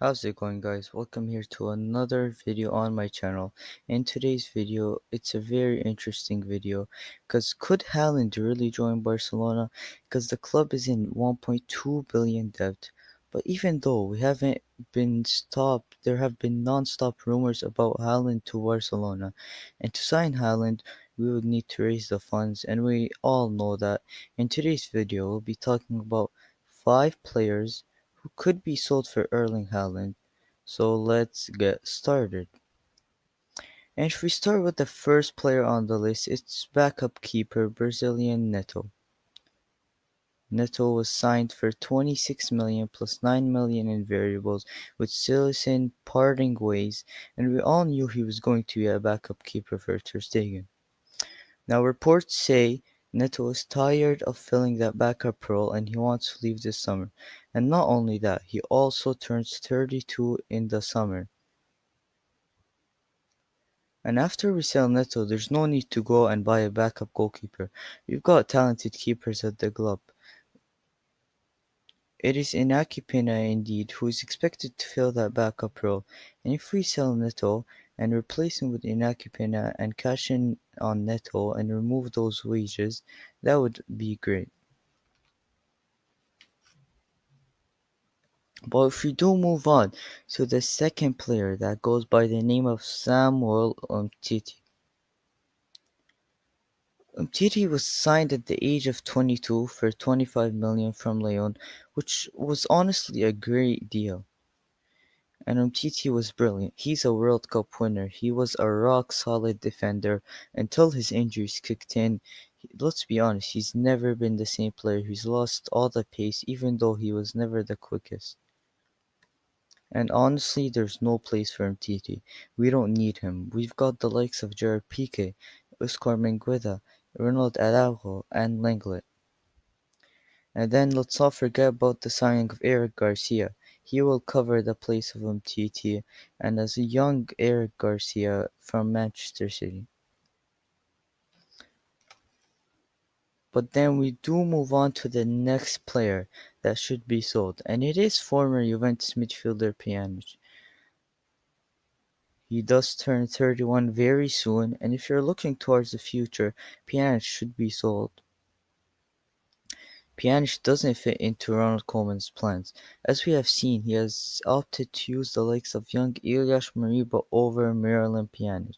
How's it going, guys? Welcome here to another video on my channel. In today's video, it's a very interesting video because could Haaland really join Barcelona? Because the club is in 1.2 billion debt. But even though we haven't been stopped, there have been non-stop rumors about Haaland to Barcelona. And to sign Haaland, we would need to raise the funds, and we all know that. In today's video, we'll be talking about 5 players who could be sold for Erling Haaland. So let's get started. And if we start with the first player on the list, it's backup keeper Brazilian Nettle. Nettle was signed for 26 million plus 9 million in variables, with Silesen parting ways, and we all knew he was going to be a backup keeper for Ter Stegen. Now reports say Neto is tired of filling that backup role and he wants to leave this summer. And not only that, he also turns 32 in the summer. And after we sell Neto, there's no need to go and buy a backup goalkeeper. We've got talented keepers at the club. It is Inaki Pena indeed who is expected to fill that backup role, and if we sell Neto and replace him with Inaki Pena and cash in on Neto and remove those wages, that would be great. But if we do move on to the second player that goes by the name of Samuel Umtiti. Umtiti was signed at the age of 22 for 25 million from Lyon, which was honestly a great deal. And Umtiti was brilliant. He's a World Cup winner. He was a rock solid defender until his injuries kicked in. Let's be honest, he's never been the same player. He's lost all the pace even though he was never the quickest. And honestly, there's no place for Umtiti. We don't need him. We've got the likes of Gerard Piqué, Oscar Mingueza, Ronald Araujo, and Lenglet. And then let's not forget about the signing of Eric Garcia. He will cover the place of Umtiti, and as a young Eric Garcia from Manchester City. But then we do move on to the next player that should be sold, and it is former Juventus midfielder Pianist. He does turn 31 very soon, and if you're looking towards the future, Pianist should be sold. Pianist doesn't fit into Ronald Koeman's plans. As we have seen, he has opted to use the likes of young Ilyas Mariba over Miralem Pjanic.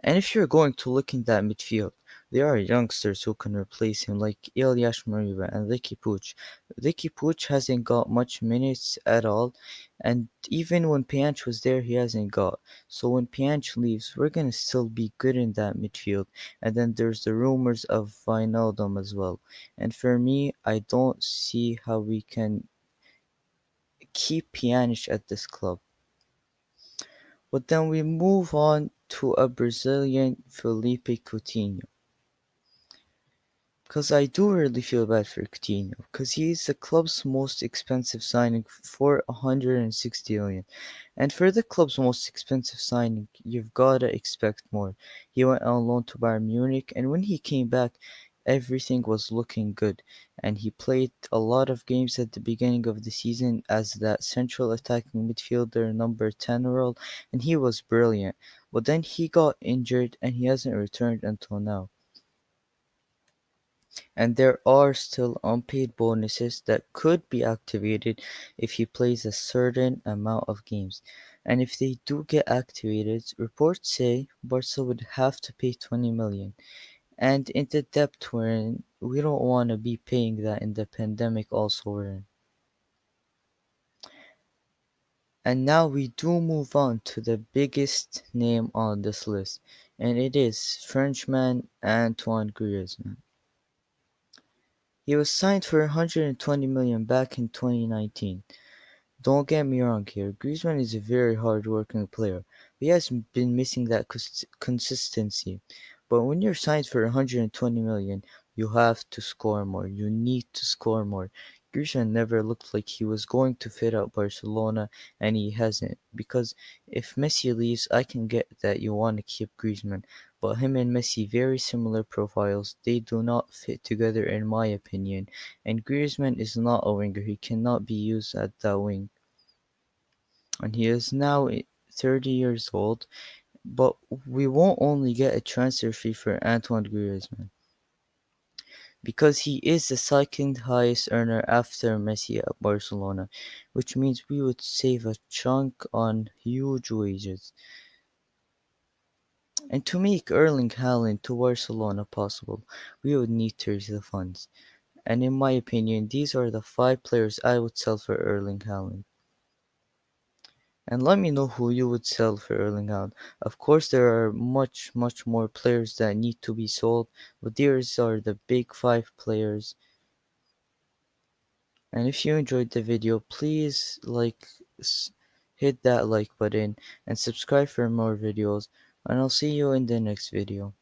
And if you're going to look in that midfield, there are youngsters who can replace him like Ilyas Mariba and Ricky Puig. Ricky Puig hasn't got much minutes at all, and even when Pjanic was there, he hasn't got. So when Pjanic leaves, we're gonna still be good in that midfield. And then there's the rumors of Wijnaldum as well. And for me, I don't see how we can keep Pjanic at this club. But then we move on to a Brazilian Felipe Coutinho. Because I do really feel bad for Coutinho, because he's the club's most expensive signing for 160 million. And for the club's most expensive signing, you've gotta expect more. He went on loan to Bayern Munich, and when he came back, everything was looking good. And he played a lot of games at the beginning of the season as that central attacking midfielder number 10 role, and he was brilliant. But then he got injured, and he hasn't returned until now. And there are still unpaid bonuses that could be activated if he plays a certain amount of games. And if they do get activated, reports say Barca would have to pay 20 million. And in the depth we're in, we don't want to be paying that in the pandemic also we're in. And now we do move on to the biggest name on this list, and it is Frenchman Antoine Griezmann. He was signed for 120 million back in 2019. Don't get me wrong here, Griezmann is a very hard-working player. He has been missing that consistency. But when you're signed for 120 million, you have to score more. You need to score more. Griezmann never looked like he was going to fit out Barcelona, and he hasn't. Because if Messi leaves, I can get that you want to keep Griezmann. But him and Messi, very similar profiles. They do not fit together in my opinion. And Griezmann is not a winger. He cannot be used at that wing. and he is now 30 years old. But we won't only get a transfer fee for Antoine Griezmann, because he is the second highest earner after Messi at Barcelona, which means we would save a chunk on huge wages. And to make Erling Haaland to Barcelona possible, we would need to raise the funds. And in my opinion, these are the 5 players I would sell for Erling Haaland. And let me know who you would sell for Erling Haaland. Of course, there are much more players that need to be sold, but these are the big 5 players. And if you enjoyed the video, please hit that like button and subscribe for more videos. And I'll see you in the next video.